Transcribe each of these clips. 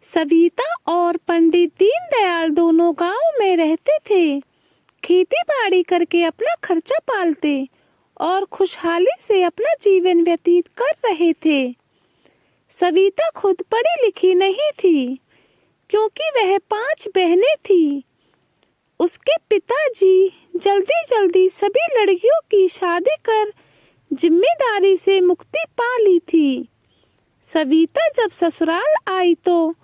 सविता और पंडित दीनदयाल दोनों गांव में रहते थे। खेती बाड़ी करके अपना खर्चा पालते और खुशहाली से अपना जीवन व्यतीत कर रहे थे। सविता खुद पढ़ी लिखी नहीं थी, क्योंकि वह 5 बहनें थी। उसके पिताजी जल्दी जल्दी सभी लड़कियों की शादी कर जिम्मेदारी से मुक्ति पा ली थी। सविता जब ससुराल आई तो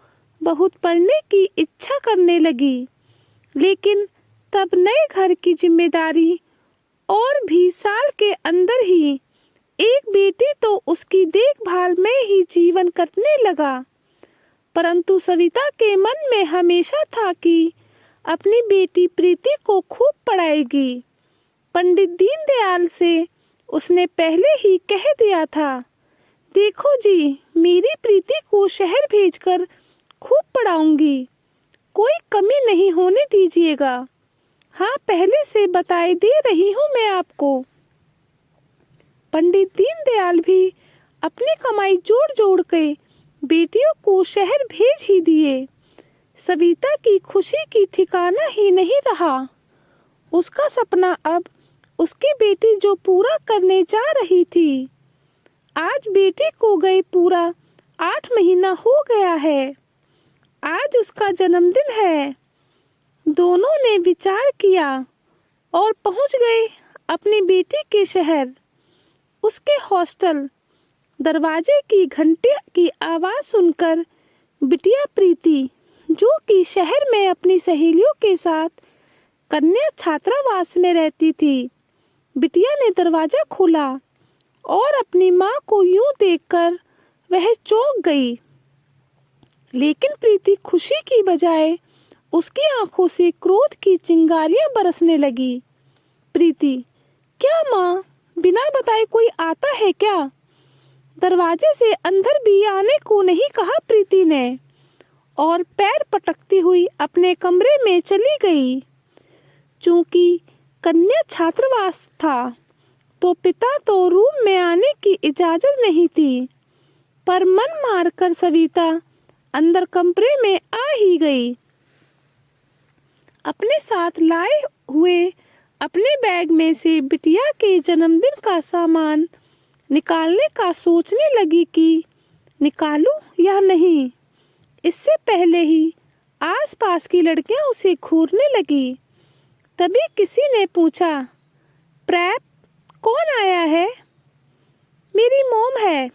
बहुत पढ़ने की इच्छा करने लगी, लेकिन तब नए घर की जिम्मेदारी और भी साल के अंदर ही एक बेटी तो उसकी देखभाल में ही जीवन कटने लगा। परंतु सविता के मन में हमेशा था कि अपनी बेटी प्रीति को खूब पढ़ाएगी। पंडित दीनदयाल से उसने पहले ही कह दिया था, देखो जी, मेरी प्रीति को शहर भेजकर खूब पढ़ाऊंगी, कोई कमी नहीं होने दीजिएगा। हाँ, पहले से बताए दे रही हूँ मैं आपको। पंडित दीनदयाल भी अपनी कमाई जोड़ जोड़ के बेटियों को शहर भेज ही दिए। सविता की खुशी की ठिकाना ही नहीं रहा। उसका सपना अब उसकी बेटी जो पूरा करने जा रही थी। आज बेटी को गए पूरा 8 महीना हो गया है। आज उसका जन्मदिन है। दोनों ने विचार किया और पहुंच गए अपनी बेटी के शहर। उसके हॉस्टल। दरवाजे की घंटे की आवाज़ सुनकर बिटिया प्रीति, जो कि शहर में अपनी सहेलियों के साथ कन्या छात्रावास में रहती थी, बिटिया ने दरवाजा खोला और अपनी माँ को यूं देखकर वह चौंक गई। लेकिन प्रीति खुशी की बजाय उसकी आंखों से क्रोध की चिंगारियां बरसने लगी। प्रीति, क्या माँ, बिना बताए कोई आता है क्या? दरवाजे से अंदर भी आने को नहीं कहा प्रीति ने और पैर पटकती हुई अपने कमरे में चली गई। चूंकि कन्या छात्रावास था तो पिता तो रूम में आने की इजाजत नहीं थी, पर मन मारकर सविता अंदर कमरे में आ ही गई। अपने साथ लाए हुए अपने बैग में से बिटिया के जन्मदिन का सामान निकालने का सोचने लगी कि निकालूं या नहीं। इससे पहले ही आसपास की लड़कियां उसे घूरने लगी। तभी किसी ने पूछा, प्रैप, कौन आया है? मेरी मॉम है,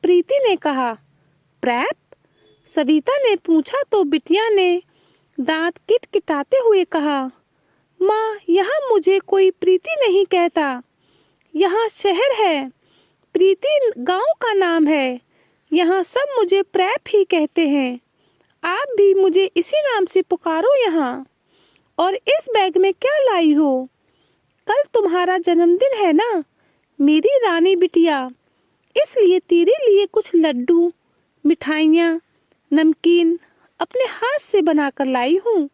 प्रीति ने कहा। प्रैप? सविता ने पूछा तो बिटिया ने दांत किटकिटाते हुए कहा, माँ, यहाँ मुझे कोई प्रीति नहीं कहता। यहाँ शहर है, प्रीति गांव का नाम है। यहाँ सब मुझे प्रैप ही कहते हैं। आप भी मुझे इसी नाम से पुकारो यहाँ। और इस बैग में क्या लाई हो? कल तुम्हारा जन्मदिन है ना मेरी रानी बिटिया, इसलिए तेरे लिए कुछ लड्डू, मिठाइयाँ, नमकीन अपने हाथ से बनाकर लाई हूँ।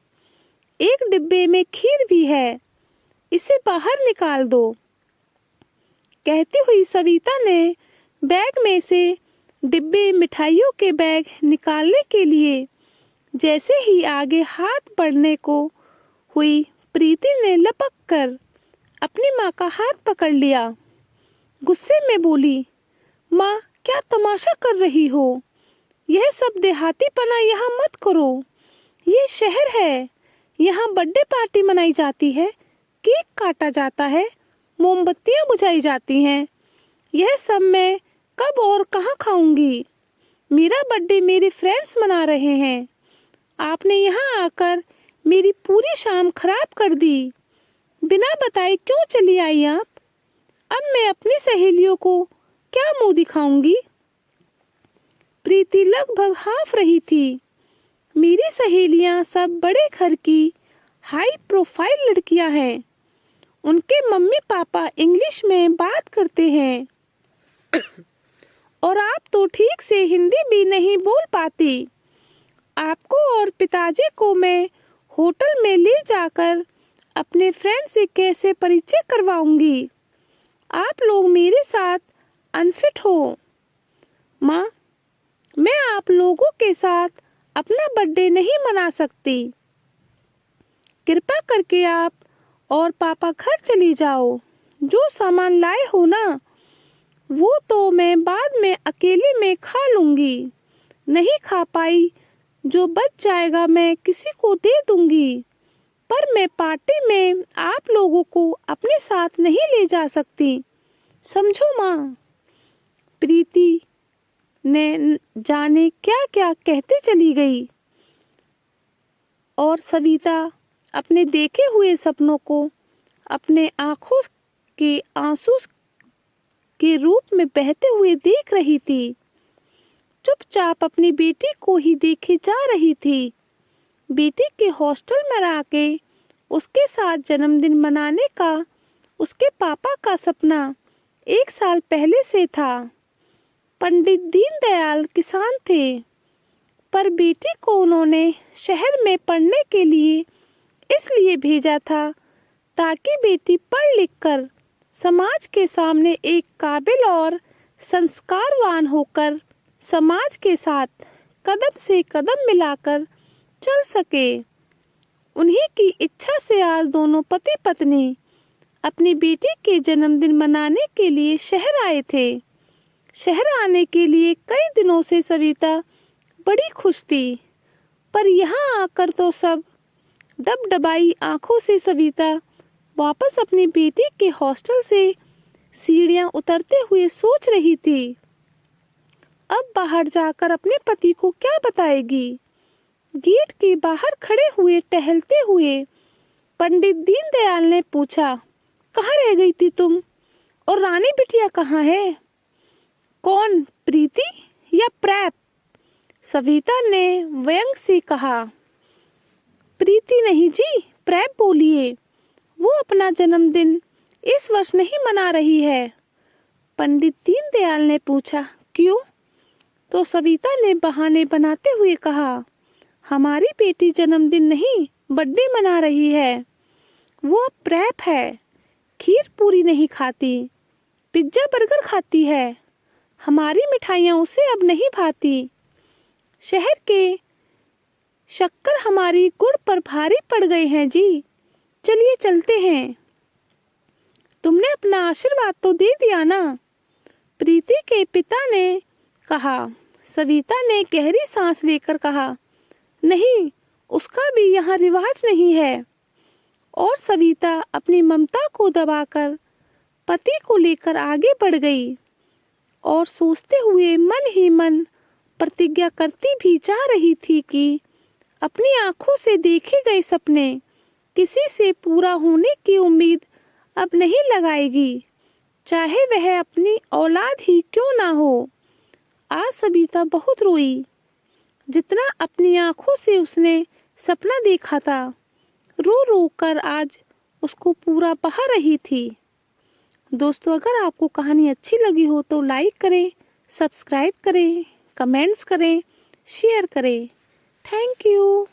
एक डिब्बे में खीर भी है, इसे बाहर निकाल दो। कहती हुई सविता ने बैग में से डिब्बे मिठाइयों के बैग निकालने के लिए जैसे ही आगे हाथ बढ़ने को हुई, प्रीति ने लपक कर अपनी माँ का हाथ पकड़ लिया। गुस्से में बोली, माँ, क्या तमाशा कर रही हो? यह सब देहातीपना यहाँ मत करो। ये शहर है, यहाँ बर्थडे पार्टी मनाई जाती है, केक काटा जाता है, मोमबत्तियाँ बुझाई जाती हैं। यह सब मैं कब और कहाँ खाऊंगी? मेरा बर्थडे मेरे फ्रेंड्स मना रहे हैं। आपने यहाँ आकर मेरी पूरी शाम खराब कर दी। बिना बताए क्यों चली आई आप? अब मैं अपनी सहेलियों को क्या मुंह दिखाऊंगी? प्रीति लगभग हाँफ रही थी। मेरी सहेलियां सब बड़े घर की हाई प्रोफाइल लड़कियां हैं। उनके मम्मी पापा इंग्लिश में बात करते हैं और आप तो ठीक से हिंदी भी नहीं बोल पाती। आपको और पिताजी को मैं होटल में ले जाकर अपने फ्रेंड से कैसे परिचय करवाऊंगी? आप लोग मेरे साथ अनफिट हो। माँ, मैं आप लोगों के साथ अपना बर्थडे नहीं मना सकती। कृपा करके आप और पापा घर चली जाओ। जो सामान लाए हो ना, वो तो मैं बाद में अकेले में खा लूंगी। नहीं खा पाई जो बच जाएगा मैं किसी को दे दूंगी, पर मैं पार्टी में आप लोगों को अपने साथ नहीं ले जा सकती, समझो माँ। प्रीति ने जाने क्या क्या कहते चली गई और सविता अपने देखे हुए सपनों को अपने आंखों के आंसू के रूप में बहते हुए देख रही थी। चुपचाप अपनी बेटी को ही देखे जा रही थी। बेटी के हॉस्टल में आके उसके साथ जन्मदिन मनाने का उसके पापा का सपना 1 साल पहले से था। पंडित दीनदयाल किसान थे, पर बेटी को उन्होंने शहर में पढ़ने के लिए इसलिए भेजा था ताकि बेटी पढ़ लिख कर समाज के सामने एक काबिल और संस्कारवान होकर समाज के साथ कदम से कदम मिलाकर चल सके। उन्हीं की इच्छा से आज दोनों पति पत्नी अपनी बेटी के जन्मदिन मनाने के लिए शहर आए थे। शहर आने के लिए कई दिनों से सविता बड़ी खुश थी, पर यहाँ आकर तो सब डबडबाई आंखों से सविता वापस अपनी बेटी के हॉस्टल से सीढ़ियां उतरते हुए सोच रही थी, अब बाहर जाकर अपने पति को क्या बताएगी। गेट के बाहर खड़े हुए टहलते हुए पंडित दीनदयाल ने पूछा, कहाँ रह गई थी तुम, और रानी बिटिया कहाँ है? कौन, प्रीति या प्रैप? सविता ने व्यंग से कहा। प्रीति नहीं जी, प्रैप बोलिए। वो अपना जन्मदिन इस वर्ष नहीं मना रही है। पंडित दीनदयाल ने पूछा, क्यों? तो सविता ने बहाने बनाते हुए कहा, हमारी बेटी जन्मदिन नहीं बर्थडे मना रही है। वो अब प्रैप है, खीर पूरी नहीं खाती, पिज्जा बर्गर खाती है। हमारी मिठाइयाँ उसे अब नहीं भाती। शहर के शक्कर हमारी गुड़ पर भारी पड़ गए हैं जी। चलिए चलते हैं। तुमने अपना आशीर्वाद तो दे दिया ना? प्रीति के पिता ने कहा। सविता ने गहरी सांस लेकर कहा, नहीं, उसका भी यहाँ रिवाज नहीं है। और सविता अपनी ममता को दबाकर पति को लेकर आगे बढ़ गई और सोचते हुए मन ही मन प्रतिज्ञा करती भी जा रही थी कि अपनी आंखों से देखे गए सपने किसी से पूरा होने की उम्मीद अब नहीं लगाएगी, चाहे वह अपनी औलाद ही क्यों ना हो। आज सविता बहुत रोई, जितना अपनी आंखों से उसने सपना देखा था, रो रो कर आज उसको पूरा बहा रही थी। दोस्तों, अगर आपको कहानी अच्छी लगी हो तो लाइक करें, सब्सक्राइब करें, कमेंट्स करें, शेयर करें। Thank you.